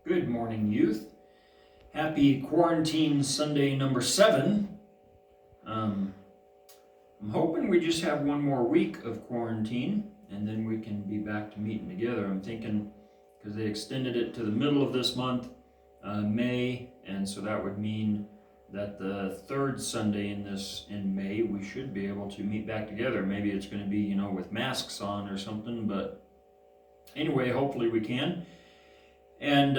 Good morning, youth. Happy Quarantine Sunday number 7. I'm hoping we just have one more week of quarantine and then we can be back to meeting together. I'm thinking because they extended it to the middle of this month, May, and so that would mean that the third Sunday in May we should be able to meet back together. Maybe it's going to be, with masks on or something, but anyway, hopefully we can. And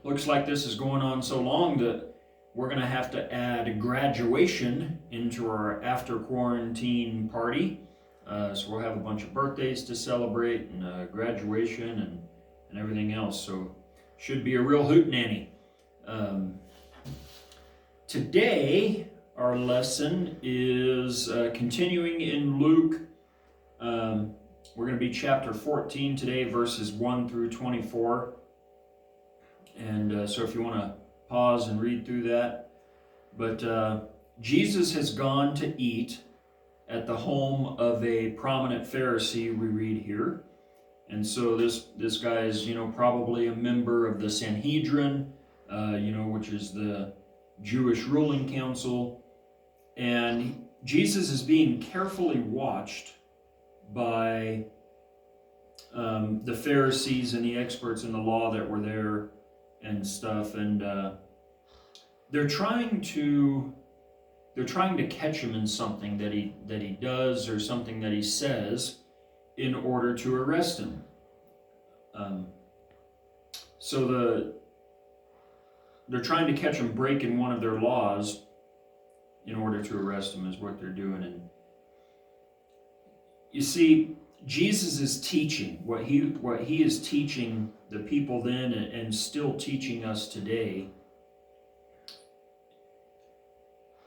looks like this is going on so long that we're going to have to add graduation into our after quarantine party. So we'll have a bunch of birthdays to celebrate and graduation and everything else. So should be a real hootenanny. Today, our lesson is continuing in Luke. We're going to be chapter 14 today, verses 1 through 24. And so if you want to pause and read through that. But Jesus has gone to eat at the home of a prominent Pharisee, we read here. And so this guy is, probably a member of the Sanhedrin, which is the Jewish ruling council. And Jesus is being carefully watched by the Pharisees and the experts in the law that were there and stuff, and they're trying to catch him in something that he does or something that he says in order to arrest him. So they're trying to catch him breaking one of their laws in order to arrest him is what they're doing. And you see, Jesus is teaching what he is teaching the people then and still teaching us today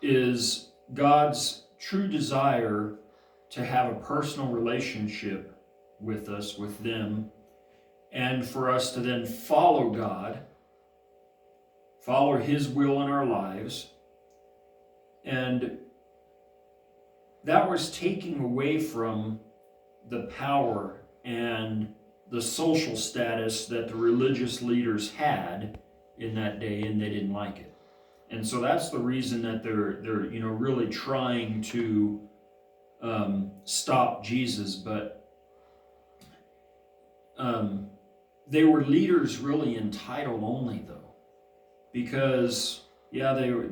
is God's true desire to have a personal relationship with us, with them, and for us to then follow God, follow His will in our lives. And that was taking away from the power and the social status that the religious leaders had in that day, and they didn't like it. And so that's the reason that they're really trying to stop Jesus. But they were leaders really in title only, though, because they were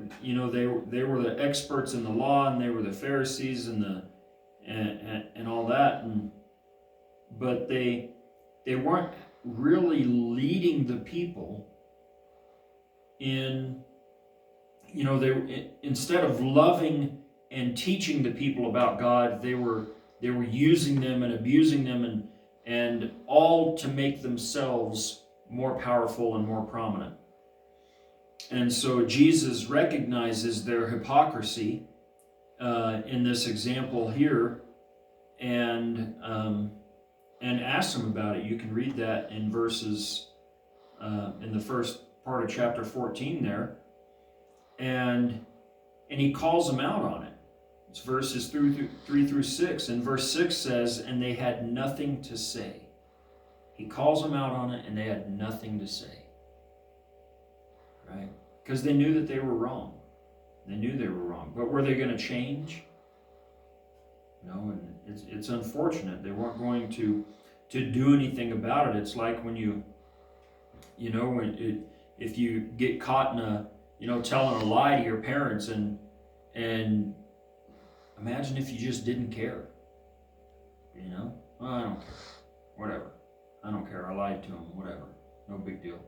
the experts in the law, and they were the Pharisees and all that, but they weren't really leading the people in, instead of loving and teaching the people about God, they were using them and abusing them and all to make themselves more powerful and more prominent. And so Jesus recognizes their hypocrisy in this example here, and asks them about it. You can read that in verses in the first part of chapter 14 there, and he calls them out on it. It's verses 3 through 6, and verse 6 says, "And they had nothing to say." He calls them out on it, and they had nothing to say, right? Because they knew that they were wrong. They knew they were wrong. But were they going to change? No, and it's unfortunate. They weren't going to do anything about it. It's like when if you get caught in telling a lie to your parents, and imagine if you just didn't care. Well, I don't care. Whatever. I don't care. I lied to them. Whatever. No big deal.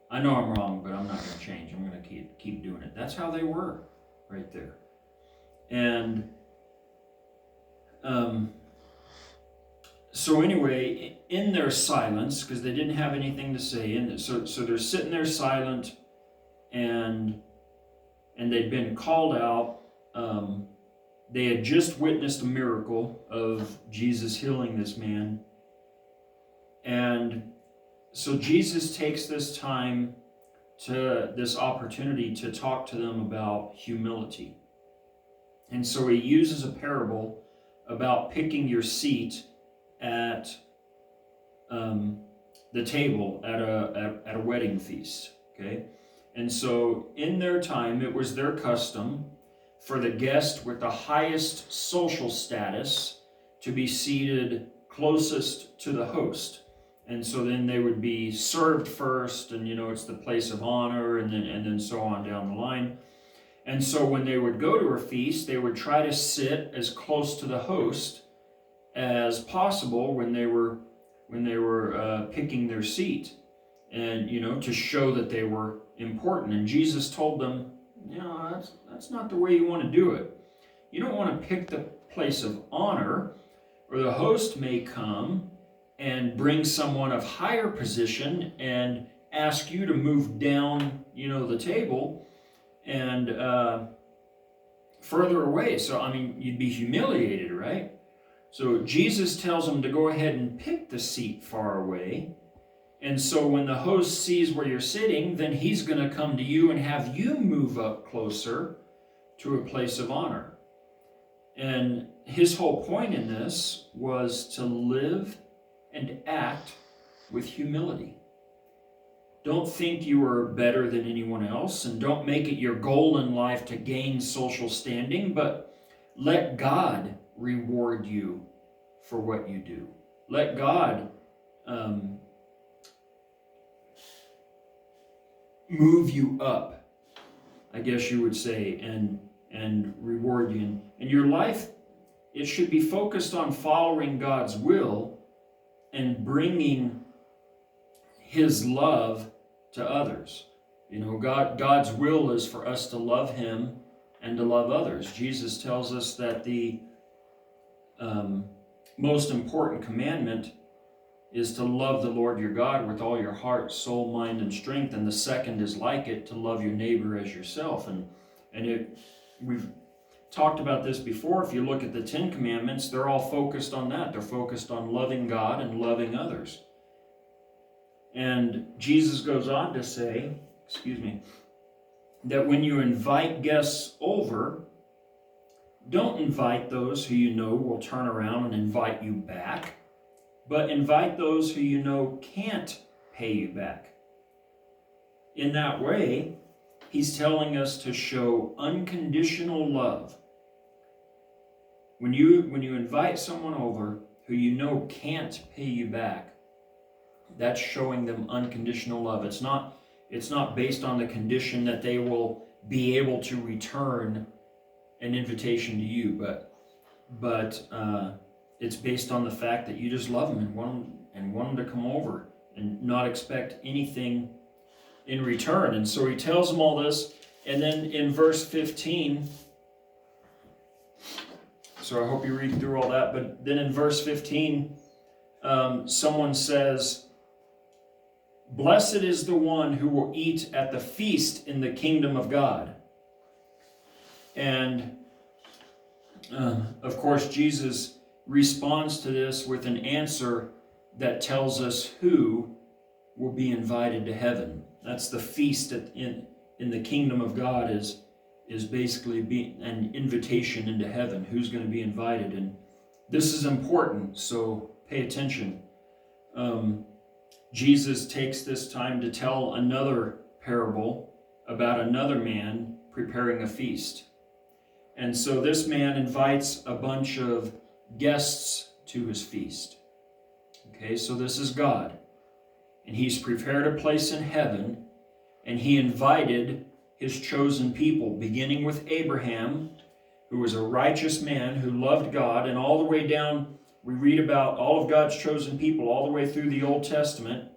I know I'm wrong, but I'm not going to change. I'm going to keep doing it. That's how they were right there. And so anyway, in their silence, because they didn't have anything to say, so they're sitting there silent, and they'd been called out. They had just witnessed a miracle of Jesus healing this man. And so Jesus takes this opportunity to talk to them about humility. And so he uses a parable about picking your seat at the table at a wedding feast. Okay, and so in their time, it was their custom for the guest with the highest social status to be seated closest to the host. And so then they would be served first, and it's the place of honor, and then so on down the line. And so when they would go to a feast, they would try to sit as close to the host as possible when they were picking their seat, and to show that they were important. And Jesus told them, that's not the way you want to do it. You don't want to pick the place of honor, or the host may come and bring someone of higher position and ask you to move down, the table and further away. So, you'd be humiliated, right? So Jesus tells them to go ahead and pick the seat far away. And so when the host sees where you're sitting, then he's going to come to you and have you move up closer to a place of honor. And his whole point in this was to live and act with humility. Don't think you are better than anyone else, and don't make it your goal in life to gain social standing, but let God reward you for what you do. Let God move you up, I guess you would say, and reward you. And your life, it should be focused on following God's will and bringing his love to others. God's will is for us to love him and to love others. Jesus tells us that the most important commandment is to love the Lord your God with all your heart, soul, mind, and strength. And the second is like it, to love your neighbor as yourself. We've talked about this before. If you look at the 10 Commandments, they're all focused on that. They're focused on loving God and loving others. And Jesus goes on to say, that when you invite guests over, don't invite those who you know will turn around and invite you back, but invite those who you know can't pay you back. In that way, he's telling us to show unconditional love. When you invite someone over who you know can't pay you back, that's showing them unconditional love. It's not based on the condition that they will be able to return an invitation to you, but it's based on the fact that you just love them and want them to come over and not expect anything in return. And so he tells them all this, and then in verse 15, so I hope you read through all that, but then in verse 15, someone says, "Blessed is the one who will eat at the feast in the kingdom of God." And of course, Jesus responds to this with an answer that tells us who will be invited to heaven. That's the feast in the kingdom of God is basically an invitation into heaven. Who's going to be invited? And this is important, so pay attention. Jesus takes this time to tell another parable about another man preparing a feast. And so this man invites a bunch of guests to his feast. Okay, so this is God. And he's prepared a place in heaven, and he invited his chosen people, beginning with Abraham, who was a righteous man who loved God, and all the way down, we read about all of God's chosen people all the way through the Old Testament.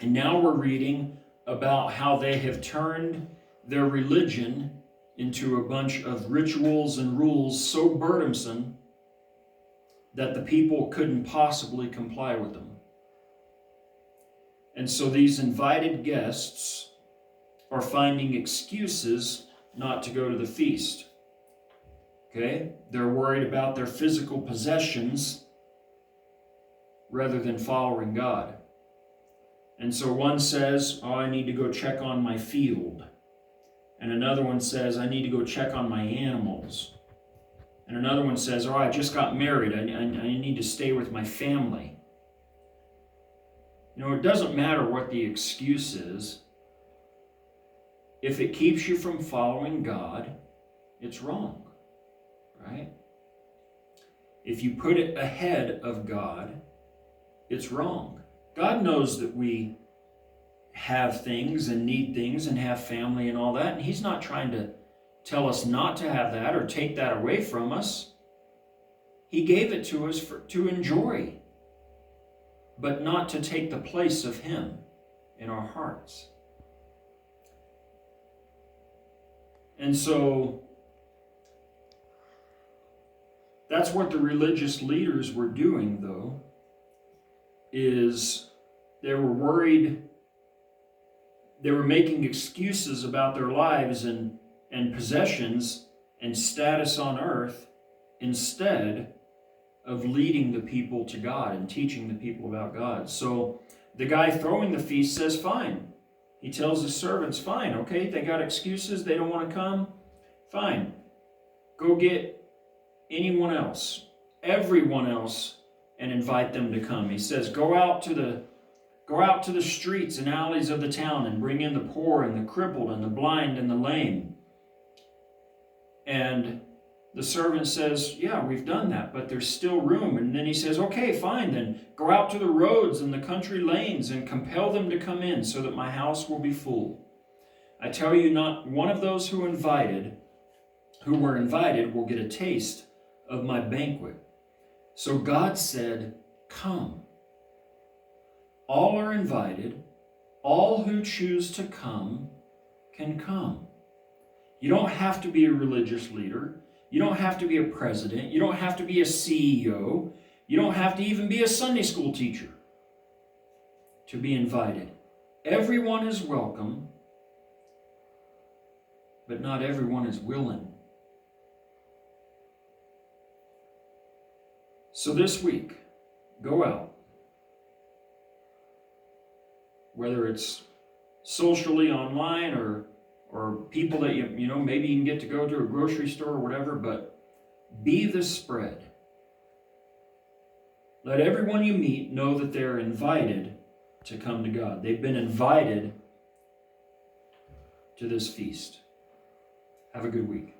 And now we're reading about how they have turned their religion into a bunch of rituals and rules so burdensome that the people couldn't possibly comply with them. And so these invited guests are finding excuses not to go to the feast. Okay? They're worried about their physical possessions rather than following God. And so one says, I need to go check on my field. And another one says, I need to go check on my animals. And another one says, I just got married. I need to stay with my family. It doesn't matter what the excuse is. If it keeps you from following God, it's wrong, right? If you put it ahead of God, it's wrong. God knows that we have things and need things and have family and all that, and He's not trying to tell us not to have that or take that away from us. He gave it to us to enjoy, but not to take the place of Him in our hearts. And so that's what the religious leaders were doing, though, is they were worried. They were making excuses about their lives and possessions and status on earth instead of leading the people to God and teaching the people about God. So the guy throwing the feast says, fine. He tells his servants, fine, okay, they got excuses, they don't want to come, fine. Go get anyone else, everyone else, and invite them to come. He says, go out to the streets and alleys of the town and bring in the poor and the crippled and the blind and the lame. And the servant says, yeah, we've done that, but there's still room. And then he says, okay, fine, then go out to the roads and the country lanes and compel them to come in so that my house will be full. I tell you, not one of those who were invited will get a taste of my banquet. So God said, come. All are invited. All who choose to come can come. You don't have to be a religious leader. You don't have to be a president. You don't have to be a CEO. You don't have to even be a Sunday school teacher to be invited. Everyone is welcome, but not everyone is willing. So this week, go out. Whether it's socially online or people that maybe you can get to go to a grocery store or whatever, but be the spread. Let everyone you meet know that they're invited to come to God. They've been invited to this feast. Have a good week.